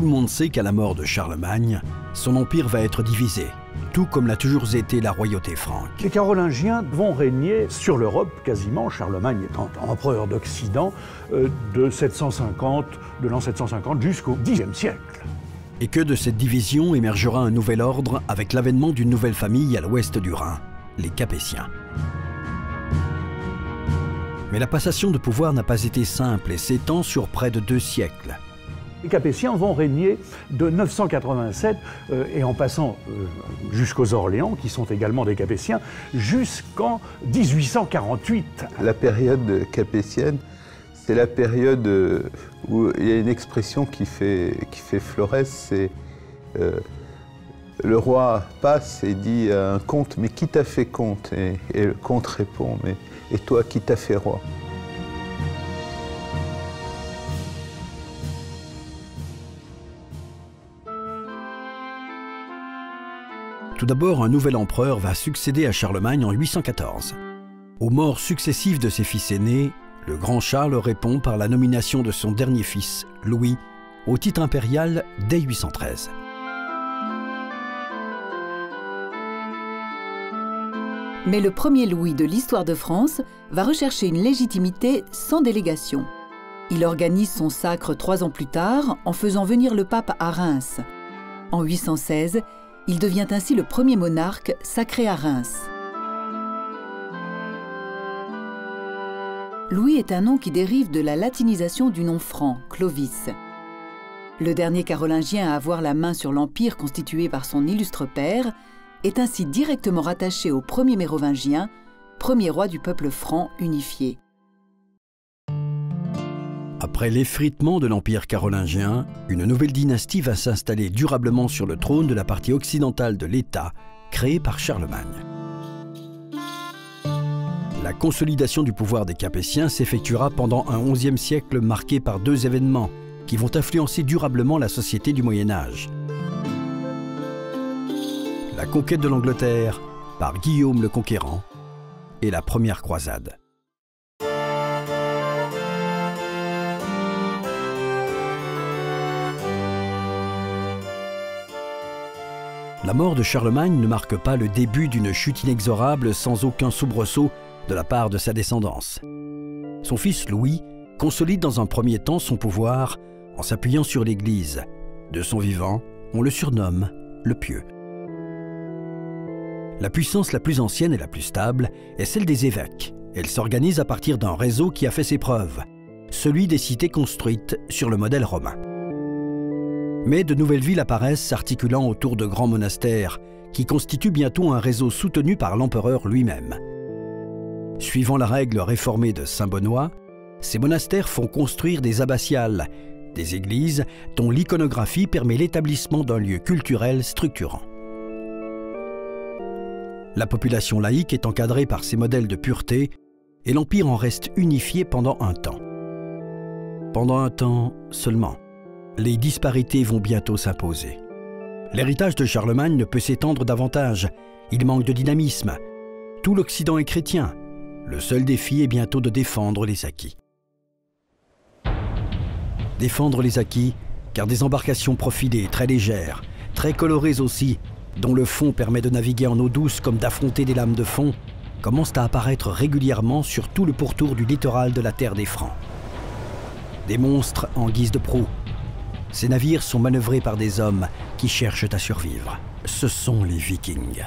le monde sait qu'à la mort de Charlemagne, son empire va être divisé, tout comme l'a toujours été la royauté franque. Les Carolingiens vont régner sur l'Europe quasiment, Charlemagne étant empereur d'Occident, de l'an 750 jusqu'au Xe siècle. Et que de cette division émergera un nouvel ordre avec l'avènement d'une nouvelle famille à l'ouest du Rhin, les Capétiens. Mais la passation de pouvoir n'a pas été simple et s'étend sur près de 2 siècles. Les Capétiens vont régner de 987 et en passant jusqu'aux Orléans, qui sont également des Capétiens, jusqu'en 1848. La période capétienne, c'est la période où il y a une expression qui fait florès, c'est le roi passe et dit à un comte « mais qui t'a fait comte ?» et le comte répond « mais et toi, qui t'a fait roi ?» Tout d'abord, un nouvel empereur va succéder à Charlemagne en 814. Aux morts successives de ses fils aînés, le grand Charles répond par la nomination de son dernier fils, Louis, au titre impérial dès 813. Mais le premier Louis de l'histoire de France va rechercher une légitimité sans délégation. Il organise son sacre 3 ans plus tard en faisant venir le pape à Reims. En 816, il devient ainsi le premier monarque sacré à Reims. Louis est un nom qui dérive de la latinisation du nom franc, Clovis. Le dernier carolingien à avoir la main sur l'empire constitué par son illustre père est ainsi directement rattaché au premier mérovingien, premier roi du peuple franc unifié. Après l'effritement de l'empire carolingien, une nouvelle dynastie va s'installer durablement sur le trône de la partie occidentale de l'État, créée par Charlemagne. La consolidation du pouvoir des Capétiens s'effectuera pendant un XIe siècle marqué par 2 événements qui vont influencer durablement la société du Moyen-Âge. La conquête de l'Angleterre par Guillaume le Conquérant et la première croisade. La mort de Charlemagne ne marque pas le début d'une chute inexorable sans aucun soubresaut de la part de sa descendance. Son fils Louis consolide dans un premier temps son pouvoir en s'appuyant sur l'Église. De son vivant, on le surnomme le Pieux. La puissance la plus ancienne et la plus stable est celle des évêques. Elle s'organise à partir d'un réseau qui a fait ses preuves, celui des cités construites sur le modèle romain. Mais de nouvelles villes apparaissent s'articulant autour de grands monastères qui constituent bientôt un réseau soutenu par l'empereur lui-même. Suivant la règle réformée de Saint-Benoît, ces monastères font construire des abbatiales, des églises dont l'iconographie permet l'établissement d'un lieu culturel structurant. La population laïque est encadrée par ces modèles de pureté et l'Empire en reste unifié pendant un temps. Pendant un temps seulement. Les disparités vont bientôt s'imposer. L'héritage de Charlemagne ne peut s'étendre davantage. Il manque de dynamisme. Tout l'Occident est chrétien. Le seul défi est bientôt de défendre les acquis. Défendre les acquis, car des embarcations profilées, très légères, très colorées aussi, dont le fond permet de naviguer en eau douce comme d'affronter des lames de fond, commencent à apparaître régulièrement sur tout le pourtour du littoral de la terre des Francs. Des monstres en guise de proue. Ces navires sont manœuvrés par des hommes qui cherchent à survivre. Ce sont les Vikings.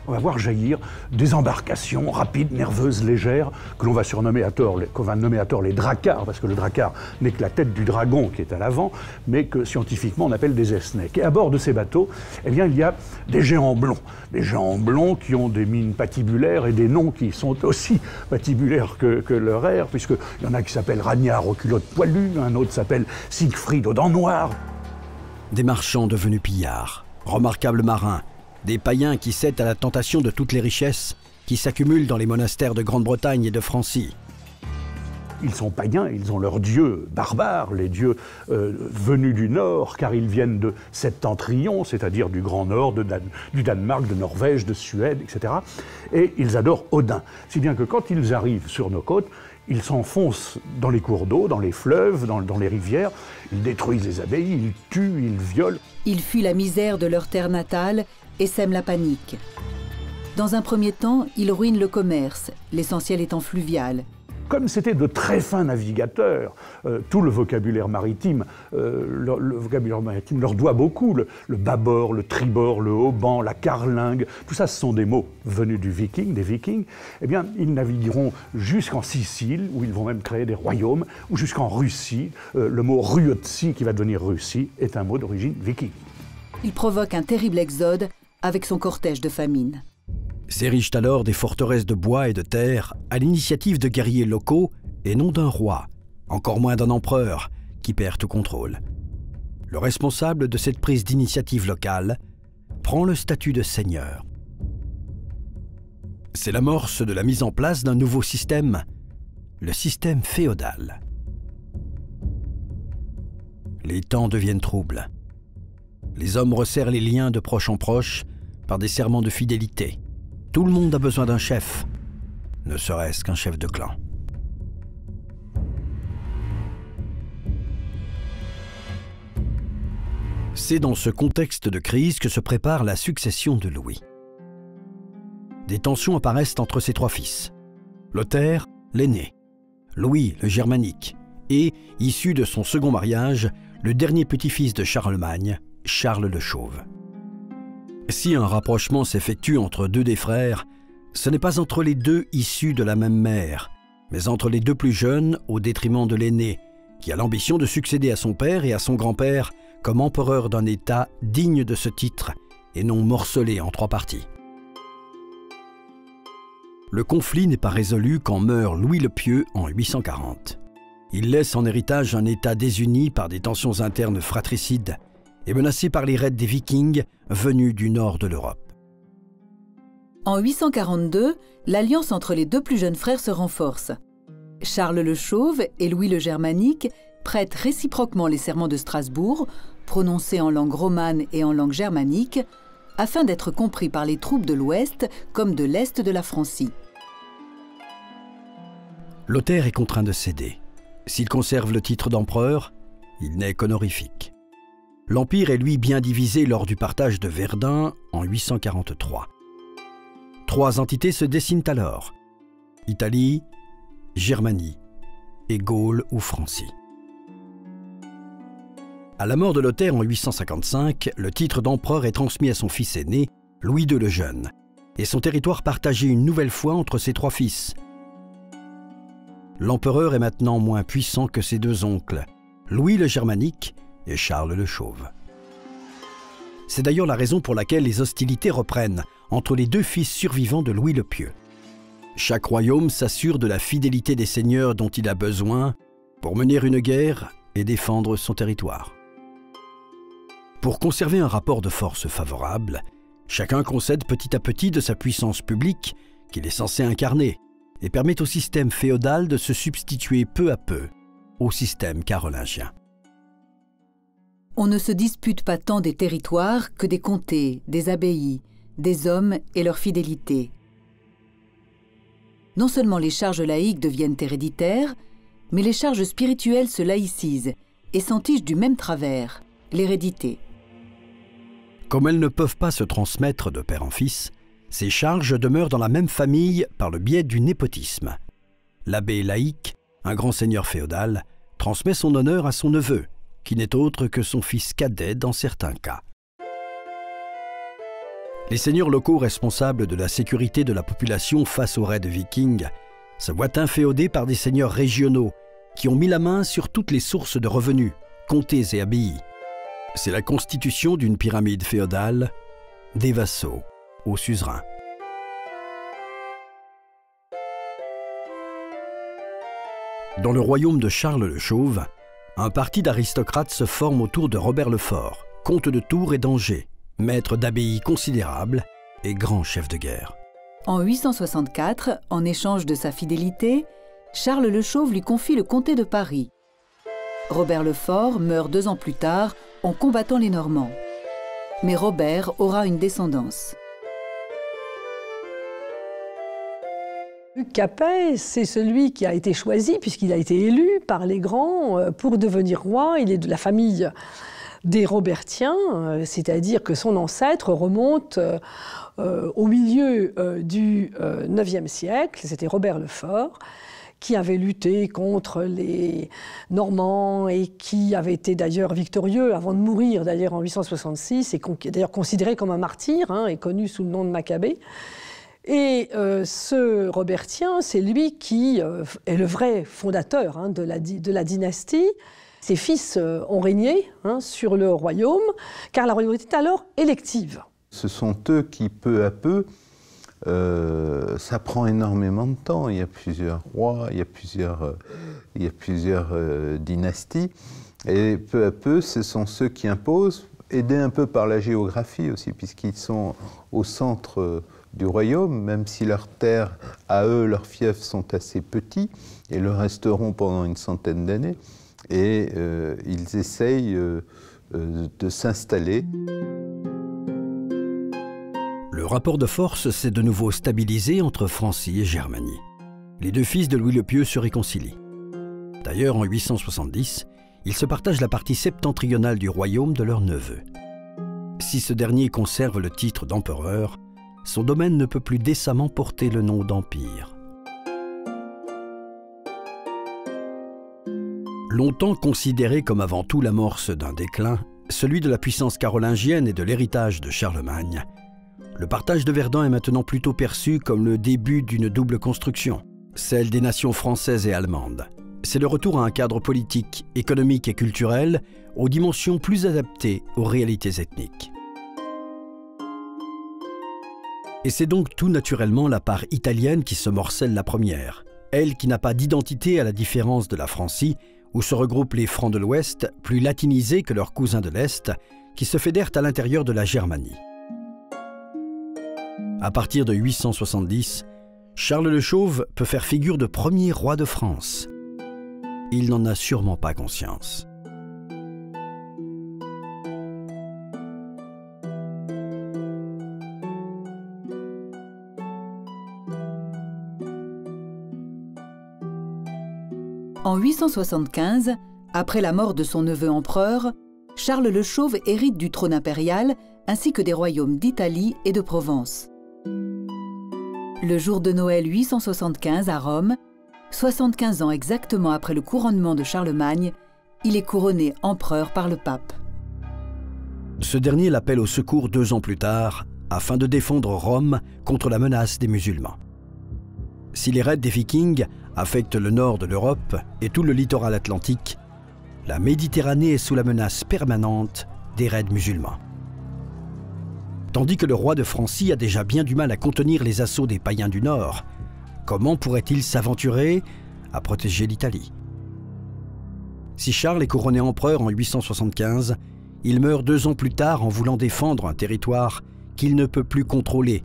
On va voir jaillir des embarcations rapides, nerveuses, légères, que l'on va nommer à tort les dracars, parce que le dracar n'est que la tête du dragon qui est à l'avant, mais que scientifiquement on appelle des esnecks. Et à bord de ces bateaux, eh bien, il y a des géants blonds qui ont des mines patibulaires et des noms qui sont aussi patibulaires que leur air, puisqu'il y en a qui s'appellent Ragnar aux culottes poilues, un autre s'appelle Siegfried aux dents noires. Des marchands devenus pillards, remarquables marins, des païens qui cèdent à la tentation de toutes les richesses qui s'accumulent dans les monastères de Grande-Bretagne et de Francie. Ils sont païens, ils ont leurs dieux barbares, les dieux venus du Nord, car ils viennent de Septentrion, c'est-à-dire du Grand Nord, du Danemark, de Norvège, de Suède, etc. Et ils adorent Odin. Si bien que quand ils arrivent sur nos côtes, Ils s'enfoncent dans les cours d'eau, dans les fleuves, dans les rivières. Ils détruisent les abbayes, ils tuent, ils violent. Ils fuient la misère de leur terre natale et sèment la panique. Dans un premier temps, ils ruinent le commerce, l'essentiel étant fluvial. Comme c'était de très fins navigateurs, tout le vocabulaire maritime leur doit beaucoup. Le bâbord, le tribord, le haubans, la carlingue, tout ça, ce sont des mots venus des Vikings. Eh bien, ils navigueront jusqu'en Sicile, où ils vont même créer des royaumes, ou jusqu'en Russie. Le mot Ruotsi, qui va devenir Russie, est un mot d'origine viking. Il provoque un terrible exode avec son cortège de famine. S'érigent alors des forteresses de bois et de terre à l'initiative de guerriers locaux et non d'un roi, encore moins d'un empereur, qui perd tout contrôle. Le responsable de cette prise d'initiative locale prend le statut de seigneur. C'est l'amorce de la mise en place d'un nouveau système, le système féodal. Les temps deviennent troubles. Les hommes resserrent les liens de proche en proche par des serments de fidélité. Tout le monde a besoin d'un chef, ne serait-ce qu'un chef de clan. C'est dans ce contexte de crise que se prépare la succession de Louis. Des tensions apparaissent entre ses trois fils. Lothaire, l'aîné, Louis le Germanique, et, issu de son second mariage, le dernier petit-fils de Charlemagne, Charles le Chauve. Si un rapprochement s'effectue entre deux des frères, ce n'est pas entre les deux issus de la même mère, mais entre les deux plus jeunes au détriment de l'aîné, qui a l'ambition de succéder à son père et à son grand-père comme empereur d'un État digne de ce titre et non morcelé en trois parties. Le conflit n'est pas résolu quand meurt Louis le Pieux en 840. Il laisse en héritage un État désuni par des tensions internes fratricides et menacé par les raids des Vikings venus du nord de l'Europe. En 842, l'alliance entre les deux plus jeunes frères se renforce. Charles le Chauve et Louis le Germanique prêtent réciproquement les serments de Strasbourg, prononcés en langue romane et en langue germanique, afin d'être compris par les troupes de l'Ouest comme de l'Est de la Francie. Lothaire est contraint de céder. S'il conserve le titre d'empereur, il n'est qu'honorifique. L'Empire est lui bien divisé lors du partage de Verdun en 843. Trois entités se dessinent alors: Italie, Germanie et Gaule ou Francie. À la mort de Lothaire en 855, le titre d'empereur est transmis à son fils aîné, Louis II le Jeune, et son territoire partagé une nouvelle fois entre ses trois fils. L'empereur est maintenant moins puissant que ses deux oncles, Louis le Germanique et Charles le Chauve. C'est d'ailleurs la raison pour laquelle les hostilités reprennent entre les deux fils survivants de Louis le Pieux. Chaque royaume s'assure de la fidélité des seigneurs dont il a besoin pour mener une guerre et défendre son territoire. Pour conserver un rapport de force favorable, chacun concède petit à petit de sa puissance publique qu'il est censé incarner et permet au système féodal de se substituer peu à peu au système carolingien. On ne se dispute pas tant des territoires que des comtés, des abbayes, des hommes et leur fidélité. Non seulement les charges laïques deviennent héréditaires, mais les charges spirituelles se laïcisent et s'entichent du même travers, l'hérédité. Comme elles ne peuvent pas se transmettre de père en fils, ces charges demeurent dans la même famille par le biais du népotisme. L'abbé laïque, un grand seigneur féodal, transmet son honneur à son neveu, qui n'est autre que son fils cadet dans certains cas. Les seigneurs locaux responsables de la sécurité de la population face aux raids vikings se voient inféodés par des seigneurs régionaux qui ont mis la main sur toutes les sources de revenus, comtés et abbayes. C'est la constitution d'une pyramide féodale, des vassaux aux suzerains. Dans le royaume de Charles le Chauve, un parti d'aristocrates se forme autour de Robert le Fort, comte de Tours et d'Angers, maître d'abbayes considérables et grand chef de guerre. En 864, en échange de sa fidélité, Charles le Chauve lui confie le comté de Paris. Robert le Fort meurt 2 ans plus tard en combattant les Normands. Mais Robert aura une descendance. Hugues Capet, c'est celui qui a été choisi, puisqu'il a été élu par les grands pour devenir roi. Il est de la famille des Robertiens, c'est-à-dire que son ancêtre remonte au milieu du IXe siècle. C'était Robert le Fort, qui avait lutté contre les Normands et qui avait été d'ailleurs victorieux avant de mourir d'ailleurs en 866 et d'ailleurs considéré comme un martyr et connu sous le nom de Maccabée. Et ce Robertien, c'est lui qui est le vrai fondateur de la dynastie. Ses fils ont régné sur le royaume, car la royauté est alors élective. Ce sont eux qui, peu à peu, ça prend énormément de temps. Il y a plusieurs rois, il y a plusieurs dynasties. Et peu à peu, ce sont ceux qui imposent, aidés un peu par la géographie aussi, puisqu'ils sont au centre du royaume, même si leurs terres, à eux, leurs fiefs sont assez petits, et le resteront pendant une centaine d'années. Et ils essayent de s'installer. Le rapport de force s'est de nouveau stabilisé entre Francie et Germanie. Les deux fils de Louis le Pieux se réconcilient. D'ailleurs, en 870, ils se partagent la partie septentrionale du royaume de leur neveu. Si ce dernier conserve le titre d'empereur, son domaine ne peut plus décemment porter le nom d'empire. Longtemps considéré comme avant tout l'amorce d'un déclin, celui de la puissance carolingienne et de l'héritage de Charlemagne, le partage de Verdun est maintenant plutôt perçu comme le début d'une double construction, celle des nations françaises et allemandes. C'est le retour à un cadre politique, économique et culturel aux dimensions plus adaptées aux réalités ethniques. Et c'est donc tout naturellement la part italienne qui se morcelle la première, elle qui n'a pas d'identité à la différence de la Francie, où se regroupent les Francs de l'Ouest, plus latinisés que leurs cousins de l'Est, qui se fédèrent à l'intérieur de la Germanie. À partir de 870, Charles le Chauve peut faire figure de premier roi de France. Il n'en a sûrement pas conscience. En 875, après la mort de son neveu empereur, Charles le Chauve hérite du trône impérial ainsi que des royaumes d'Italie et de Provence. Le jour de Noël 875 à Rome, 75 ans exactement après le couronnement de Charlemagne, il est couronné empereur par le pape. Ce dernier l'appelle au secours 2 ans plus tard, afin de défendre Rome contre la menace des musulmans. Si les raids des Vikings affectent le nord de l'Europe et tout le littoral atlantique, la Méditerranée est sous la menace permanente des raids musulmans. Tandis que le roi de Francie a déjà bien du mal à contenir les assauts des païens du Nord, comment pourrait-il s'aventurer à protéger l'Italie? Si Charles est couronné empereur en 875, il meurt 2 ans plus tard en voulant défendre un territoire qu'il ne peut plus contrôler.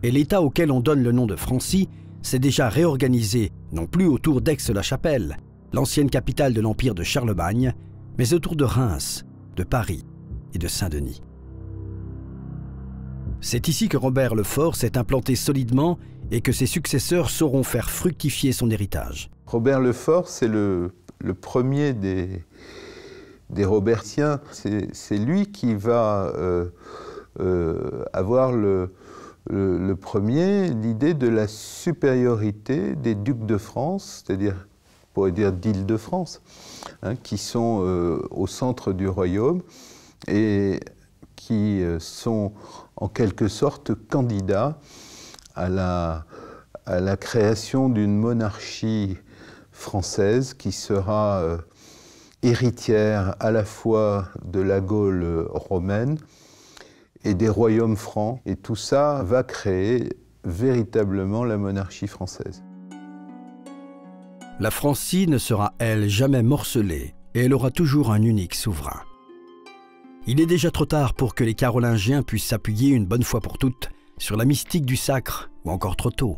Et l'État auquel on donne le nom de Francie s'est déjà réorganisé, non plus autour d'Aix-la-Chapelle, l'ancienne capitale de l'Empire de Charlemagne, mais autour de Reims, de Paris et de Saint-Denis. C'est ici que Robert le Fort s'est implanté solidement et que ses successeurs sauront faire fructifier son héritage. Robert le Fort, c'est le premier des Robertiens. C'est lui qui va avoir le premier l'idée de la supériorité des ducs de France, c'est-à-dire, on pourrait dire d'Île-de-France, qui sont au centre du royaume et qui sont en quelque sorte candidats à la création d'une monarchie française qui sera héritière à la fois de la Gaule romaine et des royaumes francs. Et tout ça va créer véritablement la monarchie française. La Francie ne sera, elle, jamais morcelée et elle aura toujours un unique souverain. Il est déjà trop tard pour que les Carolingiens puissent s'appuyer une bonne fois pour toutes sur la mystique du sacre, ou encore trop tôt,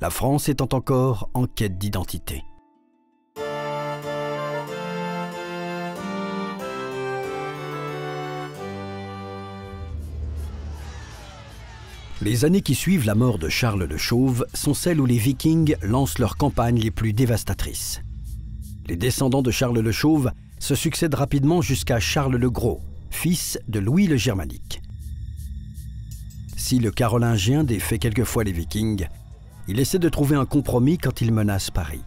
la France étant encore en quête d'identité. Les années qui suivent la mort de Charles le Chauve sont celles où les Vikings lancent leurs campagnes les plus dévastatrices. Les descendants de Charles le Chauve se succèdent rapidement jusqu'à Charles le Gros, fils de Louis le Germanique. Si le Carolingien défait quelquefois les Vikings, il essaie de trouver un compromis quand il menace Paris.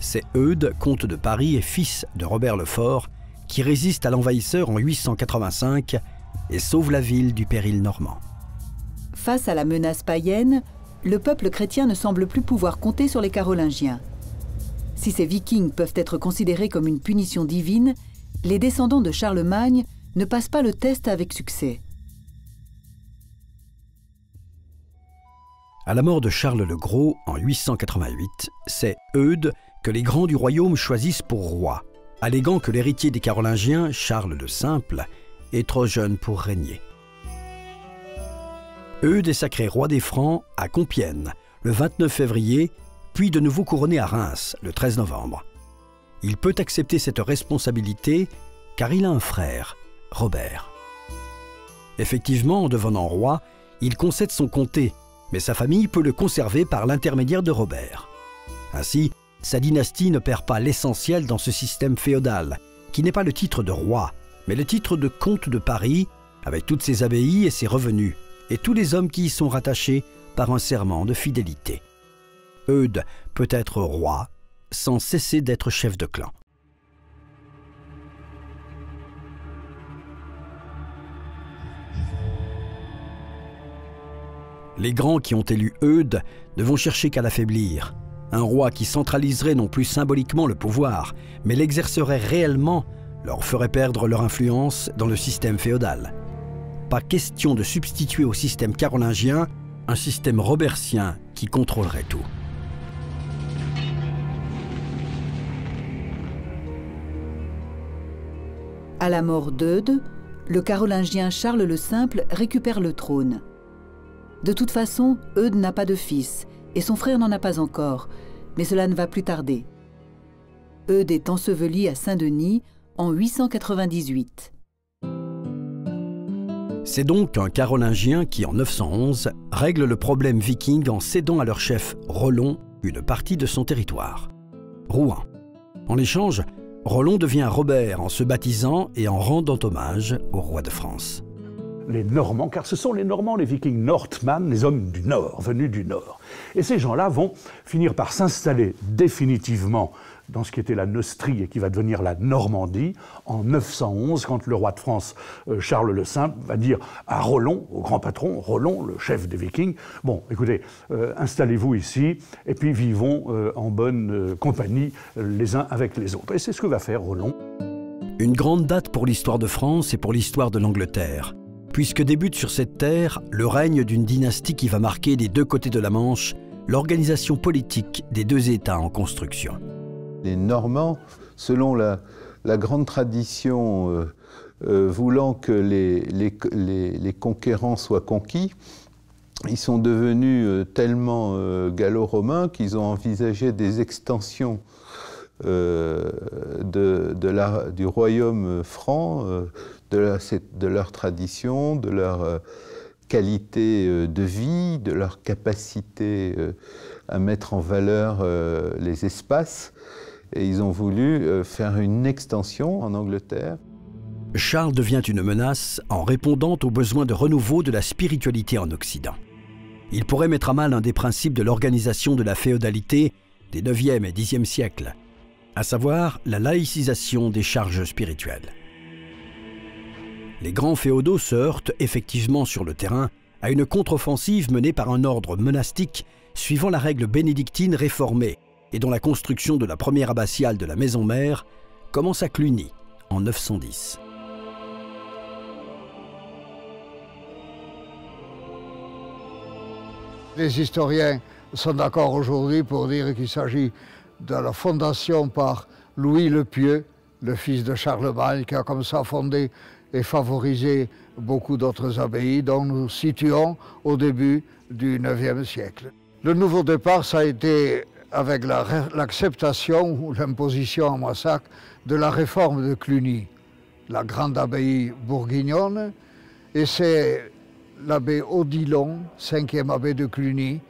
C'est Eudes, comte de Paris et fils de Robert le Fort, qui résiste à l'envahisseur en 885 et sauve la ville du péril normand. Face à la menace païenne, le peuple chrétien ne semble plus pouvoir compter sur les Carolingiens. Si ces Vikings peuvent être considérés comme une punition divine, les descendants de Charlemagne ne passent pas le test avec succès. À la mort de Charles le Gros en 888, c'est Eudes que les grands du royaume choisissent pour roi, alléguant que l'héritier des Carolingiens, Charles le Simple, est trop jeune pour régner. Eudes est sacré roi des Francs à Compiègne le 29 février, puis de nouveau couronné à Reims le 13 novembre. Il peut accepter cette responsabilité car il a un frère, Robert. Effectivement, en devenant roi, il concède son comté, mais sa famille peut le conserver par l'intermédiaire de Robert. Ainsi, sa dynastie ne perd pas l'essentiel dans ce système féodal, qui n'est pas le titre de roi, mais le titre de comte de Paris, avec toutes ses abbayes et ses revenus, et tous les hommes qui y sont rattachés par un serment de fidélité. Eudes peut être roi sans cesser d'être chef de clan. Les grands qui ont élu Eudes ne vont chercher qu'à l'affaiblir. Un roi qui centraliserait non plus symboliquement le pouvoir, mais l'exercerait réellement, leur ferait perdre leur influence dans le système féodal. Pas question de substituer au système carolingien un système robertien qui contrôlerait tout. À la mort d'Eudes, le Carolingien Charles le Simple récupère le trône. De toute façon, Eudes n'a pas de fils, et son frère n'en a pas encore, mais cela ne va plus tarder. Eudes est enseveli à Saint-Denis en 898. C'est donc un Carolingien qui, en 911, règle le problème viking en cédant à leur chef Rollon une partie de son territoire, Rouen. En échange, Rollon devient Robert en se baptisant et en rendant hommage au roi de France. Les Normands, car ce sont les Normands, les Vikings Nordmann, les hommes du Nord, venus du Nord. Et ces gens-là vont finir par s'installer définitivement dans ce qui était la Neustrie et qui va devenir la Normandie en 911, quand le roi de France, Charles le Simple, va dire à Rollon, au grand patron, Rollon, le chef des Vikings, « Bon, écoutez, installez-vous ici et puis vivons en bonne compagnie les uns avec les autres. » Et c'est ce que va faire Rollon. Une grande date pour l'histoire de France et pour l'histoire de l'Angleterre, puisque débute sur cette terre le règne d'une dynastie qui va marquer des deux côtés de la Manche l'organisation politique des deux États en construction. Les Normands, selon la grande tradition voulant que les conquérants soient conquis, ils sont devenus tellement gallo-romains qu'ils ont envisagé des extensions du royaume franc, de leur tradition, de leur qualité de vie, de leur capacité à mettre en valeur les espaces. Et ils ont voulu faire une extension en Angleterre. Charles devient une menace en répondant aux besoins de renouveau de la spiritualité en Occident. Il pourrait mettre à mal un des principes de l'organisation de la féodalité des 9e et 10e siècles, à savoir la laïcisation des charges spirituelles. Les grands féodaux se heurtent effectivement sur le terrain à une contre-offensive menée par un ordre monastique suivant la règle bénédictine réformée et dont la construction de la première abbatiale de la Maison Mère commence à Cluny en 910. Les historiens sont d'accord aujourd'hui pour dire qu'il s'agit de la fondation par Louis le Pieux, le fils de Charlemagne, qui a comme ça fondé et favorisé beaucoup d'autres abbayes, dont nous situons au début du IXe siècle. Le nouveau départ, ça a été avec l'acceptation ou l'imposition à Moissac de la réforme de Cluny, la grande abbaye bourguignonne, et c'est l'abbé Odilon, 5e abbé de Cluny,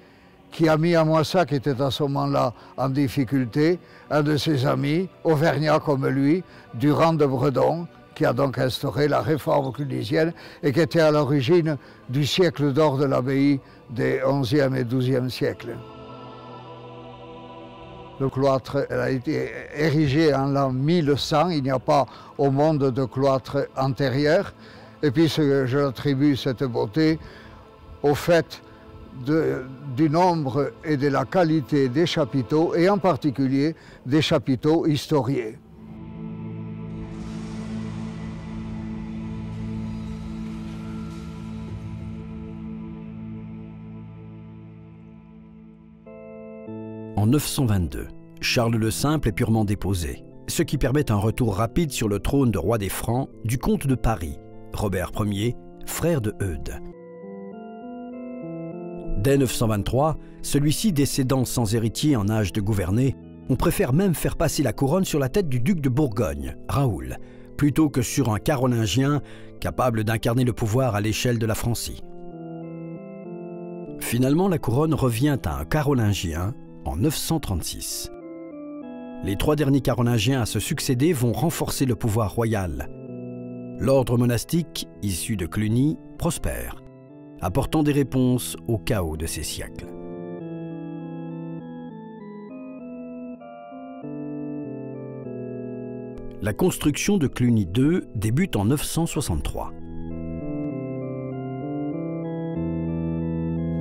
qui a mis à Moissac, qui était à ce moment-là en difficulté, un de ses amis, auvergnat comme lui, Durand de Bredon, qui a donc instauré la réforme clunisienne et qui était à l'origine du siècle d'or de l'abbaye des 11e et 12e siècles. Le cloître a été érigé en l'an 1100, il n'y a pas au monde de cloître antérieur. Et puis je attribue cette beauté au fait du nombre et de la qualité des chapiteaux, et en particulier des chapiteaux historiés. En 922, Charles le Simple est purement déposé, ce qui permet un retour rapide sur le trône de roi des Francs du comte de Paris, Robert Ier, frère de Eudes. Dès 923, celui-ci décédant sans héritier en âge de gouverner, on préfère même faire passer la couronne sur la tête du duc de Bourgogne, Raoul, plutôt que sur un carolingien capable d'incarner le pouvoir à l'échelle de la Francie. Finalement, la couronne revient à un carolingien en 936. Les 3 derniers carolingiens à se succéder vont renforcer le pouvoir royal. L'ordre monastique, issu de Cluny, prospère, apportant des réponses au chaos de ces siècles. La construction de Cluny II débute en 963.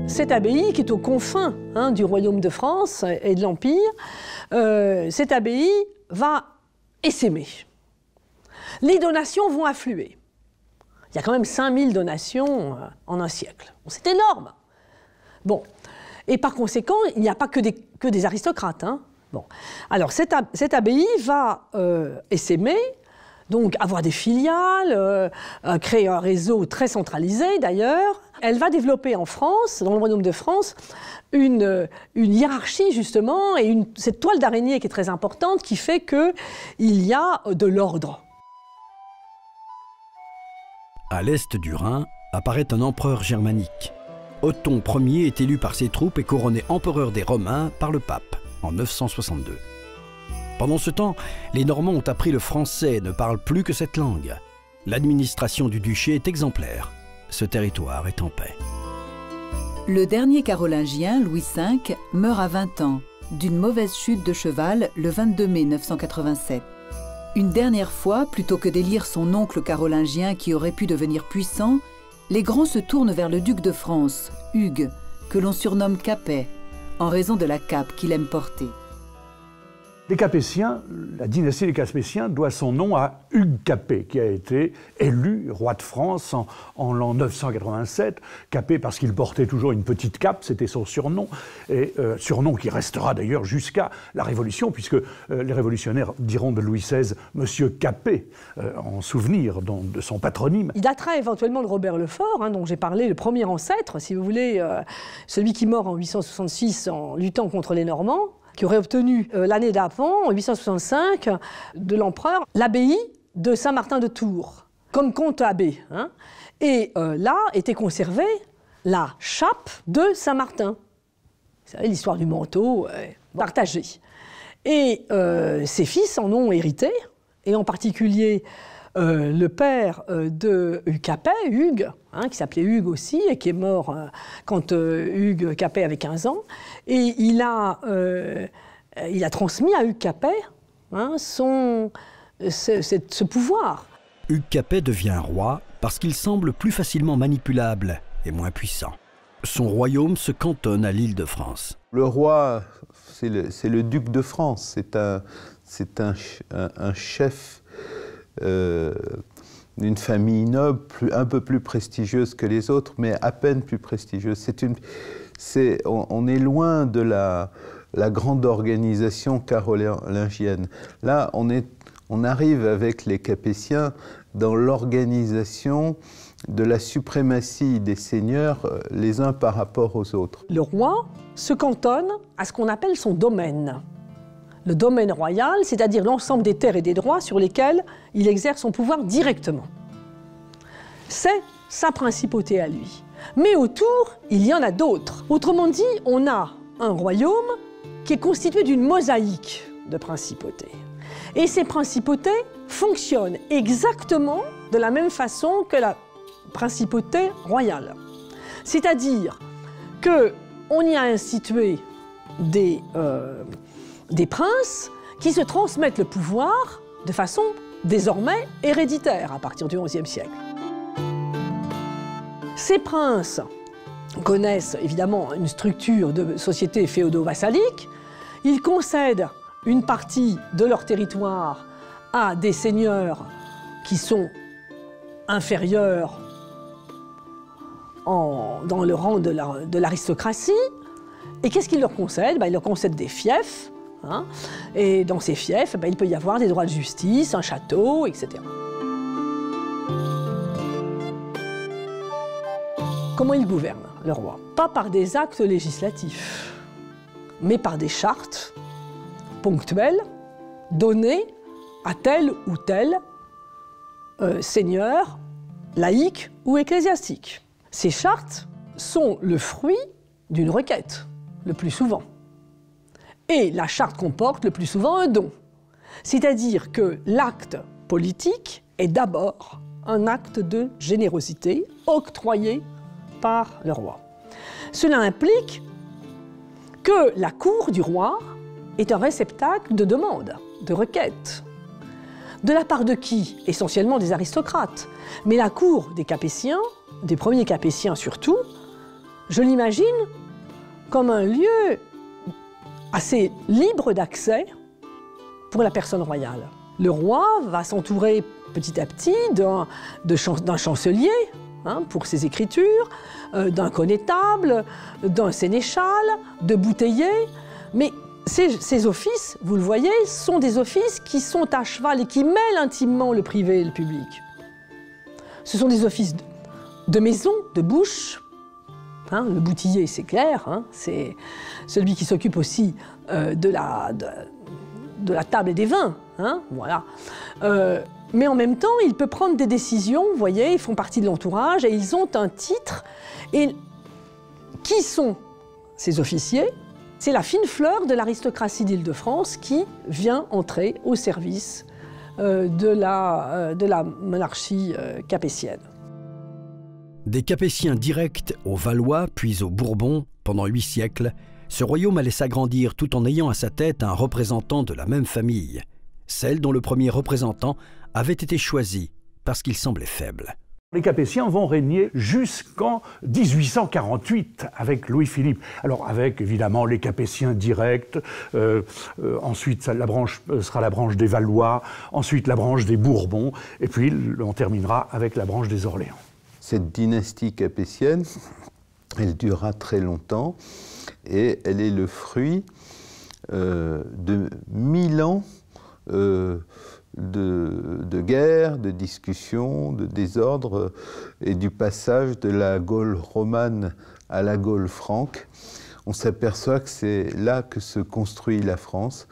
Cette abbaye, qui est aux confins du royaume de France et de l'Empire, cette abbaye va essaimer. Les donations vont affluer. Il y a quand même 5000 donations en un siècle. C'est énorme. Bon. Et par conséquent, il n'y a pas que des aristocrates. Bon. Alors, cette abbaye va essaimer, donc avoir des filiales, créer un réseau très centralisé d'ailleurs. Elle va développer en France, dans le royaume de France, une hiérarchie justement, et cette toile d'araignée qui est très importante, qui fait qu'il y a de l'ordre. À l'est du Rhin apparaît un empereur germanique. Othon Ier est élu par ses troupes et couronné empereur des Romains par le pape en 962. Pendant ce temps, les Normands ont appris le français et ne parlent plus que cette langue. L'administration du duché est exemplaire. Ce territoire est en paix. Le dernier carolingien, Louis V, meurt à 20 ans, d'une mauvaise chute de cheval le 22 mai 987. Une dernière fois, plutôt que d'élire son oncle carolingien qui aurait pu devenir puissant, les grands se tournent vers le duc de France, Hugues, que l'on surnomme Capet, en raison de la cape qu'il aime porter. Les Capétiens, la dynastie des Capétiens doit son nom à Hugues Capet, qui a été élu roi de France en l'an 987. Capet parce qu'il portait toujours une petite cape, c'était son surnom, et surnom qui restera d'ailleurs jusqu'à la Révolution, puisque les révolutionnaires diront de Louis XVI « Monsieur Capet », en souvenir de son patronyme. Il datera éventuellement de Robert le Fort, dont j'ai parlé, le premier ancêtre, si vous voulez, celui qui meurt en 866 en luttant contre les Normands, qui aurait obtenu l'année d'avant, en 865, de l'empereur, l'abbaye de Saint-Martin de Tours, comme comte-abbé. Et là était conservée la chape de Saint-Martin. Vous savez, l'histoire du manteau partagée. Et ses fils en ont hérité, et en particulier le père de Hugues Capet, Hugues, qui s'appelait Hugues aussi, et qui est mort quand Hugues Capet avait 15 ans. Et il a transmis à Hugues Capet ce pouvoir. Hugues Capet devient roi parce qu'il semble plus facilement manipulable et moins puissant. Son royaume se cantonne à l'Île-de-France. Le roi, c'est le duc de France, c'est un chef d'une famille noble, un peu plus prestigieuse que les autres, mais à peine plus prestigieuse. On est loin de la grande organisation carolingienne. Là, on arrive avec les Capétiens dans l'organisation de la suprématie des seigneurs les uns par rapport aux autres. Le roi se cantonne à ce qu'on appelle son domaine. Le domaine royal, c'est-à-dire l'ensemble des terres et des droits sur lesquels il exerce son pouvoir directement. C'est sa principauté à lui. Mais autour, il y en a d'autres. Autrement dit, on a un royaume qui est constitué d'une mosaïque de principautés. Et ces principautés fonctionnent exactement de la même façon que la principauté royale. C'est-à-dire qu'on y a institué des princes qui se transmettent le pouvoir de façon désormais héréditaire à partir du XIe siècle. Ces princes connaissent évidemment une structure de société féodo-vassalique. Ils concèdent une partie de leur territoire à des seigneurs qui sont inférieurs dans le rang de l'aristocratie. Et qu'est-ce qu'ils leur concèdent? Ils leur concèdent des fiefs. Hein, et dans ces fiefs, il peut y avoir des droits de justice, un château, etc. Comment il gouverne, le roi? Pas par des actes législatifs, mais par des chartes ponctuelles données à tel ou tel seigneur, laïque ou ecclésiastique. Ces chartes sont le fruit d'une requête, le plus souvent. Et la charte comporte le plus souvent un don. C'est-à-dire que l'acte politique est d'abord un acte de générosité octroyé par le roi. Cela implique que la cour du roi est un réceptacle de demandes, de requêtes. De la part de qui? Essentiellement des aristocrates. Mais la cour des Capétiens, des premiers Capétiens surtout, je l'imagine comme un lieu assez libre d'accès pour la personne royale. Le roi va s'entourer petit à petit d'un chancelier pour ses écritures, d'un connétable, d'un sénéchal, de bouteillers. Mais ces offices, vous le voyez, sont des offices qui sont à cheval et qui mêlent intimement le privé et le public. Ce sont des offices de maison, de bouche. Le boutillier, c'est clair, c'est celui qui s'occupe aussi de la table et des vins. Voilà. Mais en même temps, il peut prendre des décisions, vous voyez, ils font partie de l'entourage et ils ont un titre. Et qui sont ces officiers? C'est la fine fleur de l'aristocratie d'Île-de-France qui vient entrer au service de la monarchie capétienne. Des Capétiens directs aux Valois puis aux Bourbons pendant 8 siècles, ce royaume allait s'agrandir tout en ayant à sa tête un représentant de la même famille, celle dont le premier représentant avait été choisi parce qu'il semblait faible. Les Capétiens vont régner jusqu'en 1848 avec Louis-Philippe. Alors avec évidemment les Capétiens directs, ensuite la branche sera la branche des Valois, ensuite la branche des Bourbons, et puis on terminera avec la branche des Orléans. Cette dynastie capétienne, elle durera très longtemps et elle est le fruit de 1000 ans de guerre, de discussions, de désordre et du passage de la Gaule romane à la Gaule franque. On s'aperçoit que c'est là que se construit la France.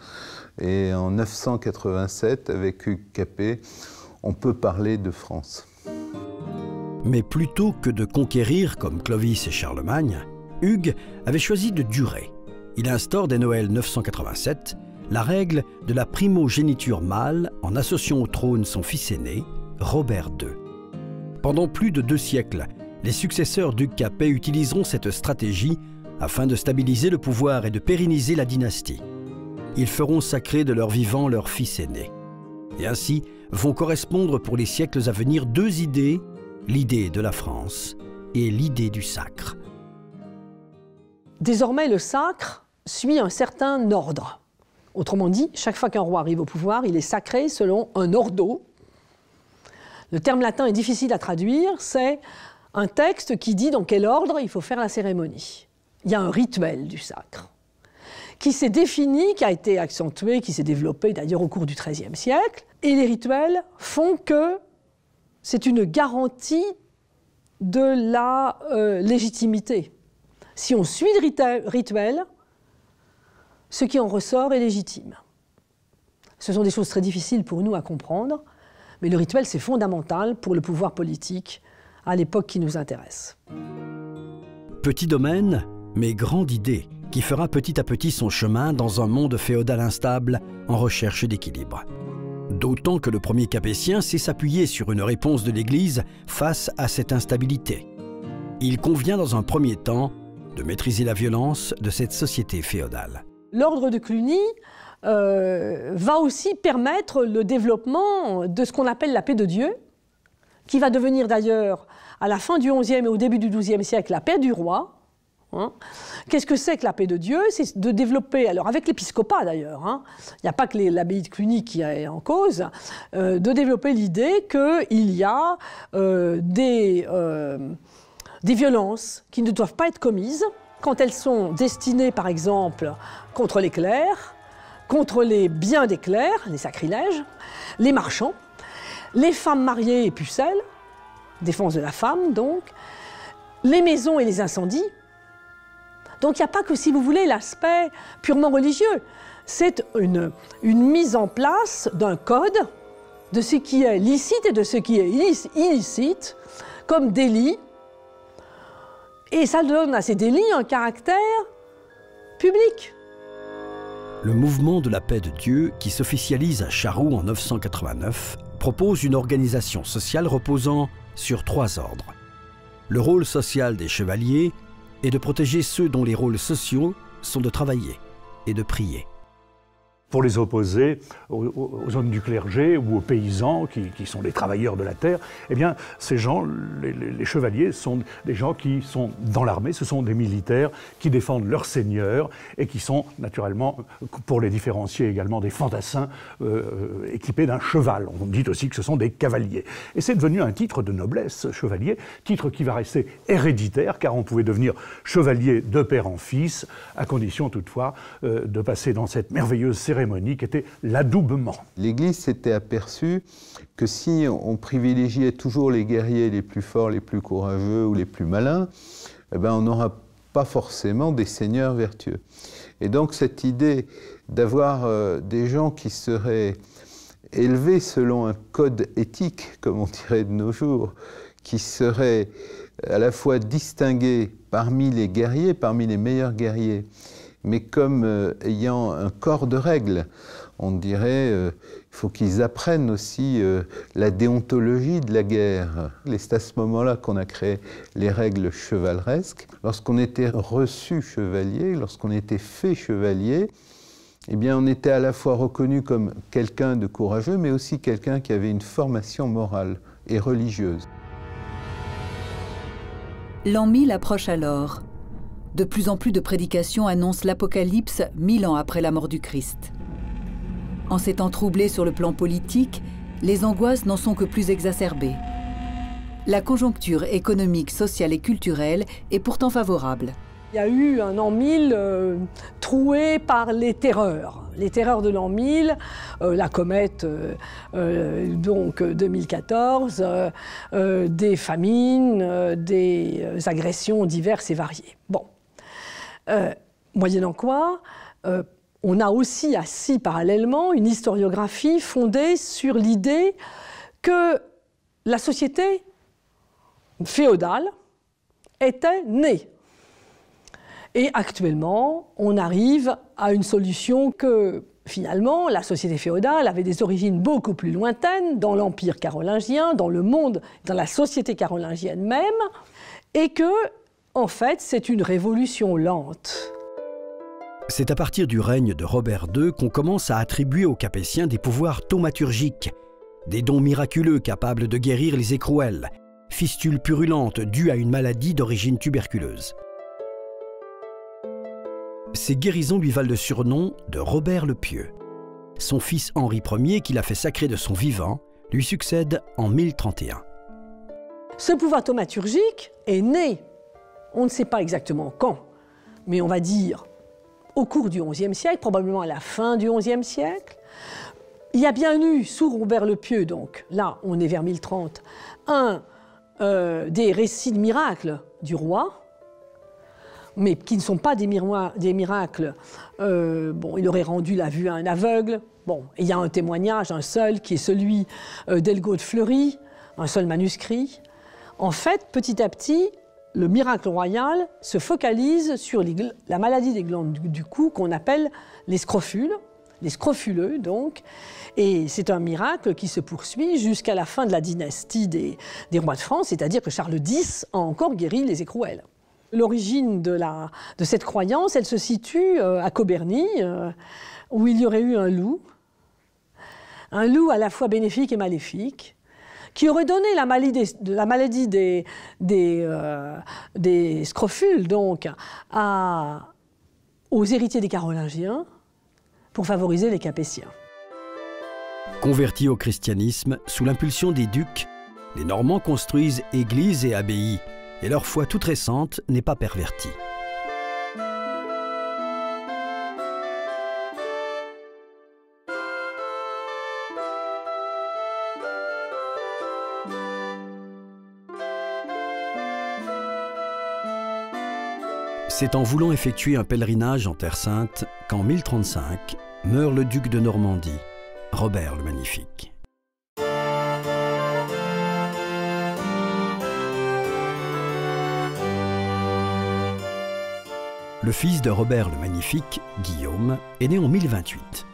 Et en 987, avec Hugues Capet, on peut parler de France. Mais plutôt que de conquérir comme Clovis et Charlemagne, Hugues avait choisi de durer. Il instaure dès Noël 987 la règle de la primogéniture mâle en associant au trône son fils aîné, Robert II. Pendant plus de 2 siècles, les successeurs d'Hugues Capet utiliseront cette stratégie afin de stabiliser le pouvoir et de pérenniser la dynastie. Ils feront sacrer de leur vivant leur fils aîné. Et ainsi vont correspondre pour les siècles à venir 2 idées, l'idée de la France et l'idée du sacre. Désormais, le sacre suit un certain ordre. Autrement dit, chaque fois qu'un roi arrive au pouvoir, il est sacré selon un ordo. Le terme latin est difficile à traduire, c'est un texte qui dit dans quel ordre il faut faire la cérémonie. Il y a un rituel du sacre qui s'est défini, qui a été accentué, qui s'est développé d'ailleurs au cours du XIIIe siècle. Et les rituels font que c'est une garantie de la légitimité. Si on suit le rituel, ce qui en ressort est légitime. Ce sont des choses très difficiles pour nous à comprendre, mais le rituel, c'est fondamental pour le pouvoir politique à l'époque qui nous intéresse. Petit domaine, mais grande idée, qui fera petit à petit son chemin dans un monde féodal instable en recherche d'équilibre. D'autant que le premier Capétien sait s'appuyer sur une réponse de l'Église face à cette instabilité. Il convient dans un premier temps de maîtriser la violence de cette société féodale. L'ordre de Cluny va aussi permettre le développement de ce qu'on appelle la paix de Dieu, qui va devenir d'ailleurs à la fin du XIe et au début du XIIe siècle la paix du roi. Qu'est-ce que c'est que la paix de Dieu? C'est de développer, alors avec l'épiscopat d'ailleurs, il n'y a pas que l'abbaye de Cluny qui est en cause, de développer l'idée qu'il y a des violences qui ne doivent pas être commises quand elles sont destinées par exemple contre les clercs, contre les biens des clercs, les sacrilèges, les marchands, les femmes mariées et pucelles, défense de la femme donc, les maisons et les incendies. Donc il n'y a pas que, si vous voulez, l'aspect purement religieux. C'est une mise en place d'un code de ce qui est licite et de ce qui est illicite comme délit. Et ça donne à ces délits un caractère public. Le mouvement de la paix de Dieu, qui s'officialise à Charroux en 989, propose une organisation sociale reposant sur 3 ordres. Le rôle social des chevaliers est de protéger ceux dont les rôles sociaux sont de travailler et de prier. Pour les opposer aux hommes du clergé ou aux paysans qui sont les travailleurs de la terre, eh bien, ces gens, les chevaliers, sont des gens qui sont dans l'armée, ce sont des militaires qui défendent leur seigneur et qui sont naturellement, pour les différencier également, des fantassins équipés d'un cheval. On dit aussi que ce sont des cavaliers. Et c'est devenu un titre de noblesse, chevalier, titre qui va rester héréditaire, car on pouvait devenir chevalier de père en fils, à condition toutefois de passer dans cette merveilleuse cérémonie qui était l'adoubement. L'Église s'était aperçue que si on privilégiait toujours les guerriers les plus forts, les plus courageux ou les plus malins, eh ben on n'aura pas forcément des seigneurs vertueux. Et donc cette idée d'avoir des gens qui seraient élevés selon un code éthique, comme on dirait de nos jours, qui seraient à la fois distingués parmi les guerriers, parmi les meilleurs guerriers, mais comme ayant un corps de règles. On dirait il faut qu'ils apprennent aussi la déontologie de la guerre. Et c'est à ce moment-là qu'on a créé les règles chevaleresques. Lorsqu'on était reçu chevalier, lorsqu'on était fait chevalier, eh bien on était à la fois reconnu comme quelqu'un de courageux, mais aussi quelqu'un qui avait une formation morale et religieuse. L'an 1000 approche alors. De plus en plus de prédications annoncent l'Apocalypse 1000 ans après la mort du Christ. En ces temps troublés sur le plan politique, les angoisses n'en sont que plus exacerbées. La conjoncture économique, sociale et culturelle est pourtant favorable. Il y a eu un an 1000 troué par les terreurs de l'an 1000, la comète donc 2014, des famines, des agressions diverses et variées. Bon. Moyennant quoi, on a aussi assis parallèlement une historiographie fondée sur l'idée que la société féodale était née. Et actuellement, on arrive à une solution que, finalement, la société féodale avait des origines beaucoup plus lointaines dans l'Empire carolingien, dans le monde, dans la société carolingienne même, et que, en fait, c'est une révolution lente. C'est à partir du règne de Robert II qu'on commence à attribuer aux Capétiens des pouvoirs thaumaturgiques, des dons miraculeux capables de guérir les écrouelles, fistules purulentes dues à une maladie d'origine tuberculeuse. Ces guérisons lui valent le surnom de Robert le Pieux. Son fils Henri Ier, qui l'a fait sacrer de son vivant, lui succède en 1031. Ce pouvoir thaumaturgique est né, on ne sait pas exactement quand, mais on va dire au cours du XIe siècle, probablement à la fin du XIe siècle. Il y a bien eu, sous Robert le Pieux, donc là on est vers 1030, des récits de miracles du roi, mais qui ne sont pas des miracles. Bon, il aurait rendu la vue à un aveugle. Bon, il y a un témoignage, un seul, qui est celui d'Elgaud de Fleury, un seul manuscrit. En fait, petit à petit, le miracle royal se focalise sur la maladie des glandes du cou qu'on appelle les scrofules, les scrofuleux donc. Et c'est un miracle qui se poursuit jusqu'à la fin de la dynastie des rois de France, c'est-à-dire que Charles X a encore guéri les écrouelles. L'origine de cette croyance, elle se situe à Coberny, où il y aurait eu un loup à la fois bénéfique et maléfique, qui aurait donné la maladie des scrofules donc, aux héritiers des Carolingiens pour favoriser les Capétiens. Convertis au christianisme, sous l'impulsion des ducs, les Normands construisent églises et abbayes, et leur foi toute récente n'est pas pervertie. C'est en voulant effectuer un pèlerinage en Terre Sainte qu'en 1035 meurt le duc de Normandie, Robert le Magnifique. Le fils de Robert le Magnifique, Guillaume, est né en 1028.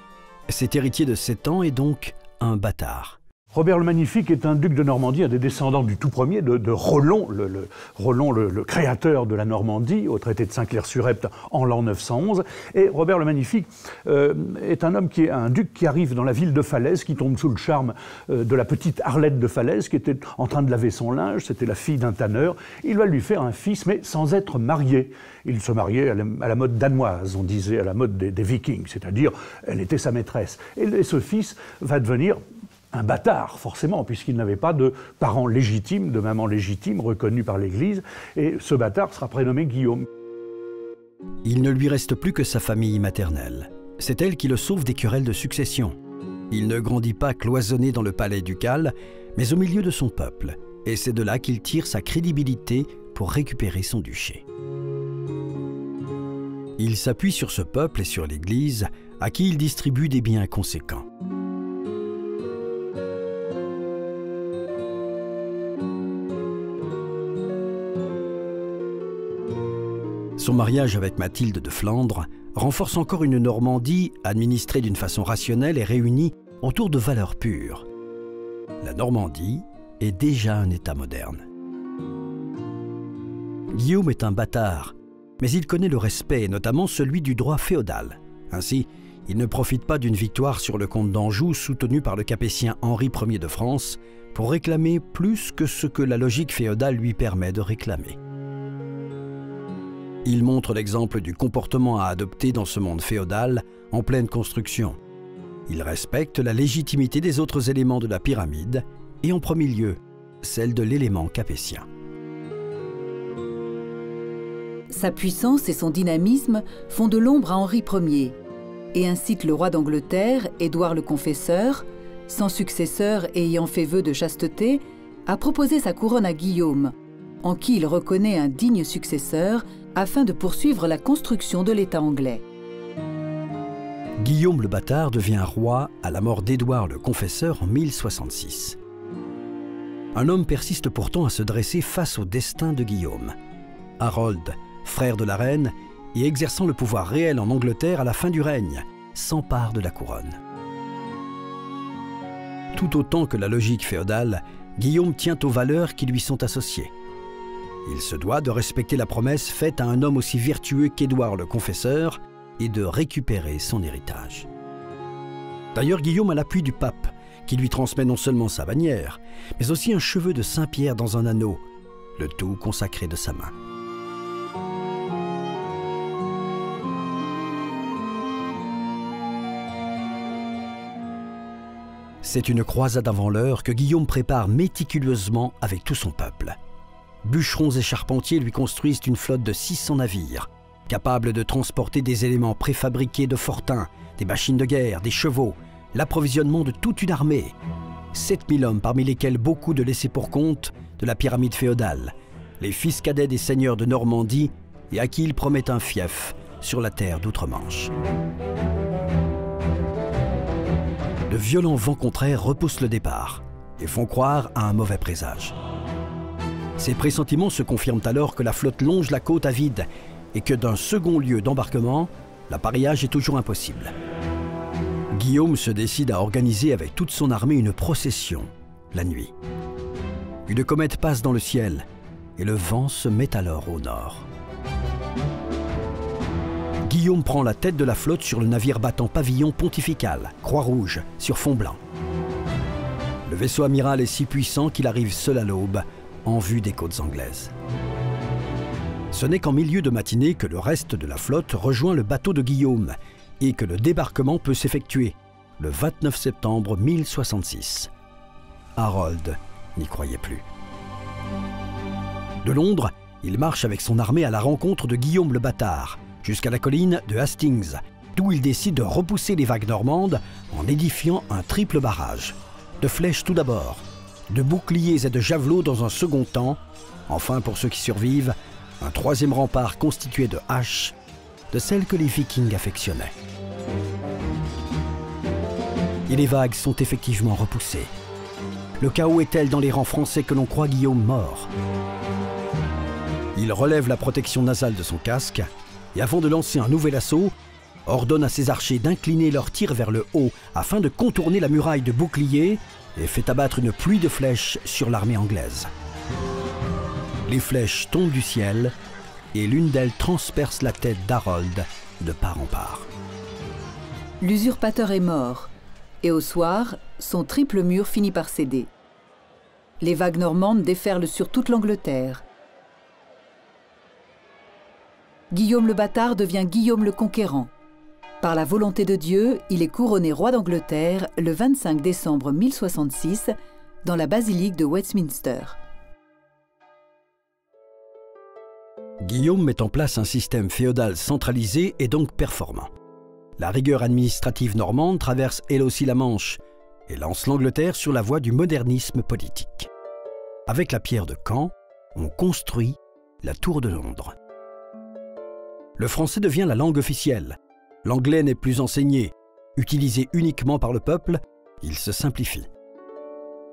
Cet héritier de 7 ans est donc un bâtard. Robert le Magnifique est un duc de Normandie, un des descendants du tout premier, de Rollon, le créateur de la Normandie, au traité de Saint-Clair-sur-Epte en l'an 911. Et Robert le Magnifique est un homme qui est un duc qui arrive dans la ville de Falaise, qui tombe sous le charme de la petite Arlette de Falaise, qui était en train de laver son linge, c'était la fille d'un tanneur. Il va lui faire un fils, mais sans être marié. Il se mariait à la mode danoise, on disait, à la mode des Vikings, c'est-à-dire elle était sa maîtresse. Et ce fils va devenir un bâtard, forcément, puisqu'il n'avait pas de parents légitimes, de maman légitime, reconnue par l'Église, et ce bâtard sera prénommé Guillaume. Il ne lui reste plus que sa famille maternelle. C'est elle qui le sauve des querelles de succession. Il ne grandit pas cloisonné dans le palais ducal, mais au milieu de son peuple, et c'est de là qu'il tire sa crédibilité pour récupérer son duché. Il s'appuie sur ce peuple et sur l'Église, à qui il distribue des biens conséquents. Son mariage avec Mathilde de Flandre renforce encore une Normandie administrée d'une façon rationnelle et réunie autour de valeurs pures. La Normandie est déjà un État moderne. Guillaume est un bâtard, mais il connaît le respect, notamment celui du droit féodal. Ainsi, il ne profite pas d'une victoire sur le comte d'Anjou soutenu par le capétien Henri Ier de France pour réclamer plus que ce que la logique féodale lui permet de réclamer. Il montre l'exemple du comportement à adopter dans ce monde féodal en pleine construction. Il respecte la légitimité des autres éléments de la pyramide et en premier lieu, celle de l'élément capétien. Sa puissance et son dynamisme font de l'ombre à Henri Ier et incitent le roi d'Angleterre, Édouard le Confesseur, sans successeur et ayant fait vœu de chasteté, à proposer sa couronne à Guillaume, en qui il reconnaît un digne successeur afin de poursuivre la construction de l'État anglais. Guillaume le Bâtard devient roi à la mort d'Édouard le Confesseur en 1066. Un homme persiste pourtant à se dresser face au destin de Guillaume. Harold, frère de la reine, et exerçant le pouvoir réel en Angleterre à la fin du règne, s'empare de la couronne. Tout autant que la logique féodale, Guillaume tient aux valeurs qui lui sont associées. Il se doit de respecter la promesse faite à un homme aussi vertueux qu'Édouard le Confesseur et de récupérer son héritage. D'ailleurs, Guillaume a l'appui du pape, qui lui transmet non seulement sa bannière, mais aussi un cheveu de Saint-Pierre dans un anneau, le tout consacré de sa main. C'est une croisade avant l'heure que Guillaume prépare méticuleusement avec tout son peuple. Bûcherons et charpentiers lui construisent une flotte de 600 navires, capables de transporter des éléments préfabriqués de fortin, des machines de guerre, des chevaux, l'approvisionnement de toute une armée. 7000 hommes, parmi lesquels beaucoup de laissés pour compte de la pyramide féodale, les fils cadets des seigneurs de Normandie et à qui il promet un fief sur la terre d'outre-Manche. De violents vents contraires repoussent le départ et font croire à un mauvais présage. Ses pressentiments se confirment alors que la flotte longe la côte à vide et que d'un second lieu d'embarquement, l'appareillage est toujours impossible. Guillaume se décide à organiser avec toute son armée une procession, la nuit. Une comète passe dans le ciel et le vent se met alors au nord. Guillaume prend la tête de la flotte sur le navire battant pavillon pontifical, Croix-Rouge, sur fond blanc. Le vaisseau amiral est si puissant qu'il arrive seul à l'aube, en vue des côtes anglaises. Ce n'est qu'en milieu de matinée que le reste de la flotte rejoint le bateau de Guillaume et que le débarquement peut s'effectuer, le 29 septembre 1066. Harold n'y croyait plus. De Londres, il marche avec son armée à la rencontre de Guillaume le Bâtard, jusqu'à la colline de Hastings, d'où il décide de repousser les vagues normandes en édifiant un triple barrage. De flèches tout d'abord, de boucliers et de javelots dans un second temps, enfin pour ceux qui survivent, un troisième rempart constitué de haches, de celles que les Vikings affectionnaient. Et les vagues sont effectivement repoussées. Le chaos est tel dans les rangs français que l'on croit Guillaume mort. Il relève la protection nasale de son casque et avant de lancer un nouvel assaut, ordonne à ses archers d'incliner leurs tirs vers le haut afin de contourner la muraille de boucliers et fait abattre une pluie de flèches sur l'armée anglaise. Les flèches tombent du ciel et l'une d'elles transperce la tête d'Harold de part en part. L'usurpateur est mort et au soir, son triple mur finit par céder. Les vagues normandes déferlent sur toute l'Angleterre. Guillaume le Bâtard devient Guillaume le Conquérant. Par la volonté de Dieu, il est couronné roi d'Angleterre le 25 décembre 1066 dans la basilique de Westminster. Guillaume met en place un système féodal centralisé et donc performant. La rigueur administrative normande traverse elle aussi la Manche et lance l'Angleterre sur la voie du modernisme politique. Avec la pierre de Caen, on construit la Tour de Londres. Le français devient la langue officielle. L'anglais n'est plus enseigné. Utilisé uniquement par le peuple, il se simplifie.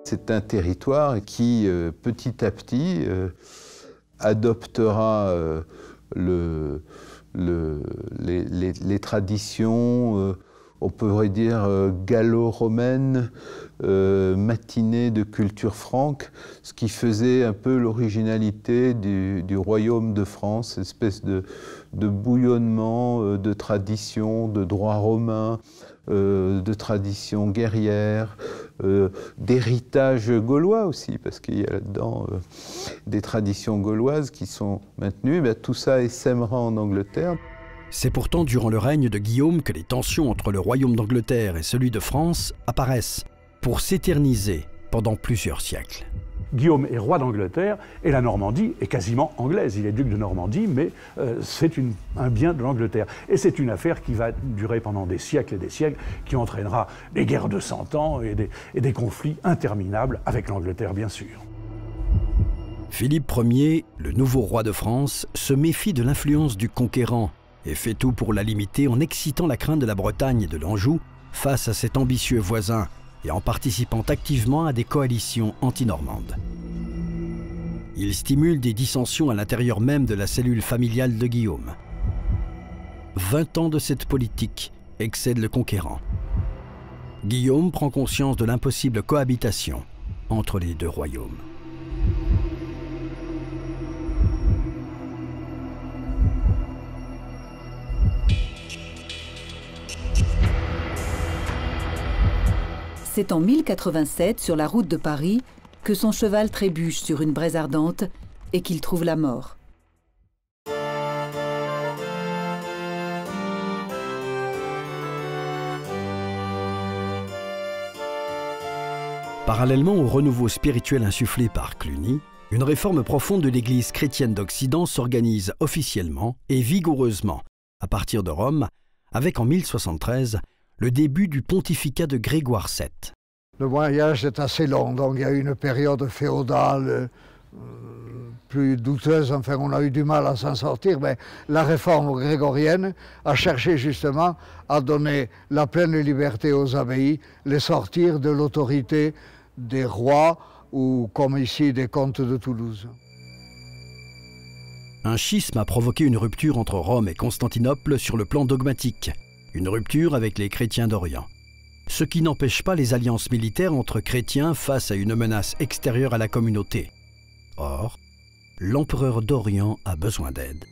C'est un territoire qui, petit à petit, adoptera les traditions, on pourrait dire gallo-romaines, matinées de culture franque, ce qui faisait un peu l'originalité du royaume de France, une espèce de bouillonnement de traditions, de droit romain, de traditions guerrières, d'héritage gaulois aussi, parce qu'il y a là-dedans des traditions gauloises qui sont maintenues. Bien, tout ça essaimera en Angleterre. C'est pourtant durant le règne de Guillaume que les tensions entre le royaume d'Angleterre et celui de France apparaissent, pour s'éterniser pendant plusieurs siècles. Guillaume est roi d'Angleterre et la Normandie est quasiment anglaise. Il est duc de Normandie, mais c'est un bien de l'Angleterre. Et c'est une affaire qui va durer pendant des siècles et des siècles, qui entraînera des guerres de 100 ans et des conflits interminables avec l'Angleterre, bien sûr. Philippe Ier, le nouveau roi de France, se méfie de l'influence du conquérant et fait tout pour la limiter en excitant la crainte de la Bretagne et de l'Anjou face à cet ambitieux voisin et en participant activement à des coalitions anti-normandes. Il stimule des dissensions à l'intérieur même de la cellule familiale de Guillaume. 20 ans de cette politique excèdent le conquérant. Guillaume prend conscience de l'impossible cohabitation entre les deux royaumes. C'est en 1087, sur la route de Paris, que son cheval trébuche sur une braise ardente et qu'il trouve la mort. Parallèlement au renouveau spirituel insufflé par Cluny, une réforme profonde de l'Église chrétienne d'Occident s'organise officiellement et vigoureusement à partir de Rome, avec en 1073 le début du pontificat de Grégoire VII. Le voyage est assez long, donc il y a eu une période féodale plus douteuse, enfin on a eu du mal à s'en sortir, mais la réforme grégorienne a cherché justement à donner la pleine liberté aux abbayes, les sortir de l'autorité des rois ou comme ici des comtes de Toulouse. Un schisme a provoqué une rupture entre Rome et Constantinople sur le plan dogmatique, une rupture avec les chrétiens d'Orient. Ce qui n'empêche pas les alliances militaires entre chrétiens face à une menace extérieure à la communauté. Or, l'empereur d'Orient a besoin d'aide.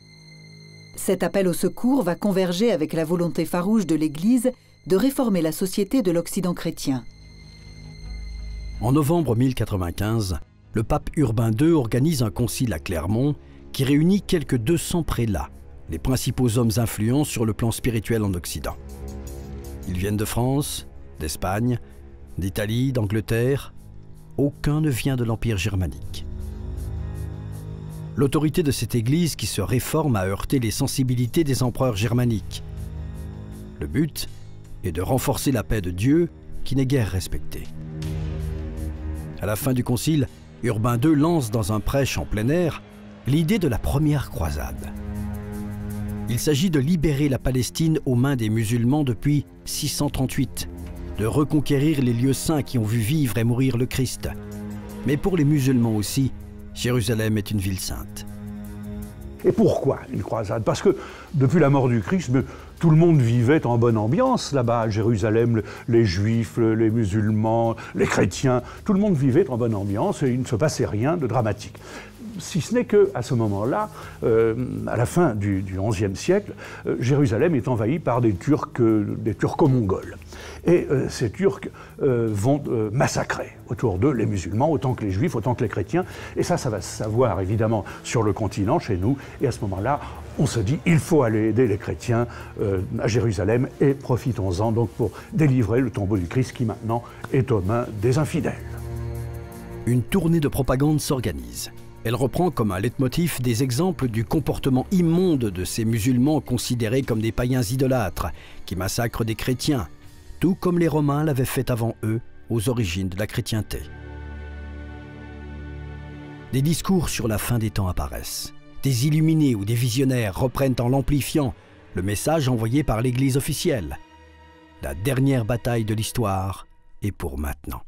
Cet appel au secours va converger avec la volonté farouche de l'Église de réformer la société de l'Occident chrétien. En novembre 1095, le pape Urbain II organise un concile à Clermont qui réunit quelques 200 prélats, les principaux hommes influents sur le plan spirituel en Occident. Ils viennent de France, d'Espagne, d'Italie, d'Angleterre. Aucun ne vient de l'Empire germanique. L'autorité de cette Église qui se réforme a heurté les sensibilités des empereurs germaniques. Le but est de renforcer la paix de Dieu qui n'est guère respectée. À la fin du concile, Urbain II lance dans un prêche en plein air l'idée de la première croisade. Il s'agit de libérer la Palestine aux mains des musulmans depuis 638, de reconquérir les lieux saints qui ont vu vivre et mourir le Christ. Mais pour les musulmans aussi, Jérusalem est une ville sainte. Et pourquoi une croisade? Parce que depuis la mort du Christ, tout le monde vivait en bonne ambiance là-bas à Jérusalem, les Juifs, les musulmans, les chrétiens, tout le monde vivait en bonne ambiance et il ne se passait rien de dramatique. Si ce n'est qu'à ce moment-là, à la fin du XIe siècle, Jérusalem est envahie par des Turco-mongols. Et ces Turcs vont massacrer autour d'eux les musulmans, autant que les Juifs, autant que les chrétiens. Et ça va se savoir évidemment sur le continent, chez nous. Et à ce moment-là, on se dit, il faut aller aider les chrétiens à Jérusalem et profitons-en donc pour délivrer le tombeau du Christ qui maintenant est aux mains des infidèles. Une tournée de propagande s'organise. Elle reprend comme un leitmotiv des exemples du comportement immonde de ces musulmans considérés comme des païens idolâtres qui massacrent des chrétiens, tout comme les Romains l'avaient fait avant eux aux origines de la chrétienté. Des discours sur la fin des temps apparaissent. Des illuminés ou des visionnaires reprennent en l'amplifiant le message envoyé par l'Église officielle. La dernière bataille de l'histoire est pour maintenant.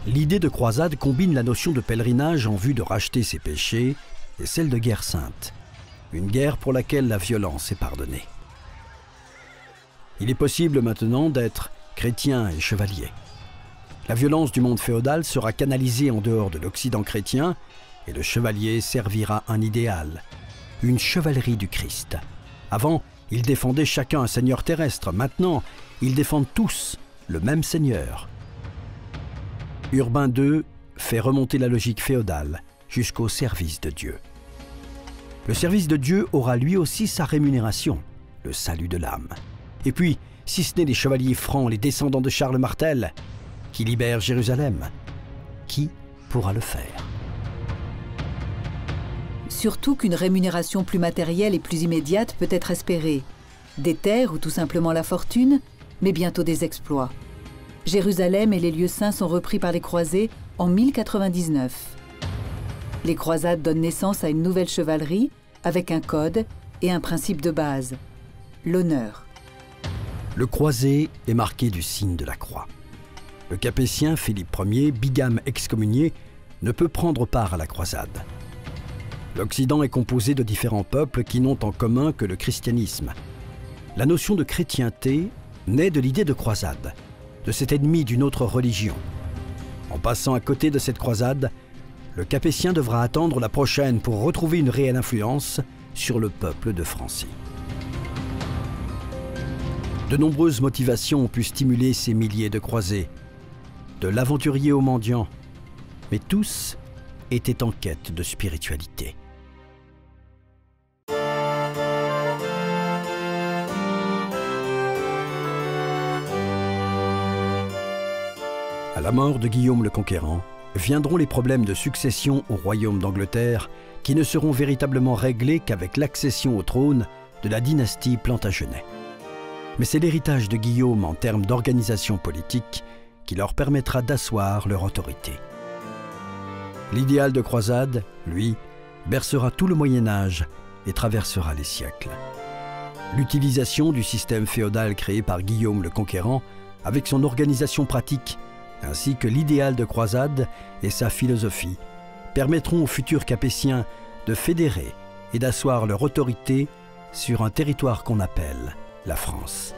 L'idée de croisade combine la notion de pèlerinage en vue de racheter ses péchés et celle de guerre sainte, une guerre pour laquelle la violence est pardonnée. Il est possible maintenant d'être chrétien et chevalier. La violence du monde féodal sera canalisée en dehors de l'Occident chrétien et le chevalier servira un idéal, une chevalerie du Christ. Avant, ils défendaient chacun un seigneur terrestre. Maintenant, ils défendent tous le même seigneur. Urbain II fait remonter la logique féodale jusqu'au service de Dieu. Le service de Dieu aura lui aussi sa rémunération, le salut de l'âme. Et puis, si ce n'est les chevaliers francs, les descendants de Charles Martel, qui libèrent Jérusalem, qui pourra le faire? Surtout qu'une rémunération plus matérielle et plus immédiate peut être espérée. Des terres ou tout simplement la fortune, mais bientôt des exploits. Jérusalem et les lieux saints sont repris par les croisés en 1099. Les croisades donnent naissance à une nouvelle chevalerie avec un code et un principe de base, l'honneur. Le croisé est marqué du signe de la croix. Le capétien Philippe Ier, bigame excommunié, ne peut prendre part à la croisade. L'Occident est composé de différents peuples qui n'ont en commun que le christianisme. La notion de chrétienté naît de l'idée de croisade, de cet ennemi d'une autre religion. En passant à côté de cette croisade, le capétien devra attendre la prochaine pour retrouver une réelle influence sur le peuple de Francie. De nombreuses motivations ont pu stimuler ces milliers de croisés, de l'aventurier au mendiant, mais tous étaient en quête de spiritualité. À la mort de Guillaume le Conquérant, viendront les problèmes de succession au royaume d'Angleterre qui ne seront véritablement réglés qu'avec l'accession au trône de la dynastie Plantagenet. Mais c'est l'héritage de Guillaume en termes d'organisation politique qui leur permettra d'asseoir leur autorité. L'idéal de croisade, lui, bercera tout le Moyen-Âge et traversera les siècles. L'utilisation du système féodal créé par Guillaume le Conquérant, avec son organisation pratique, ainsi que l'idéal de croisade et sa philosophie, permettront aux futurs Capétiens de fédérer et d'asseoir leur autorité sur un territoire qu'on appelle la France.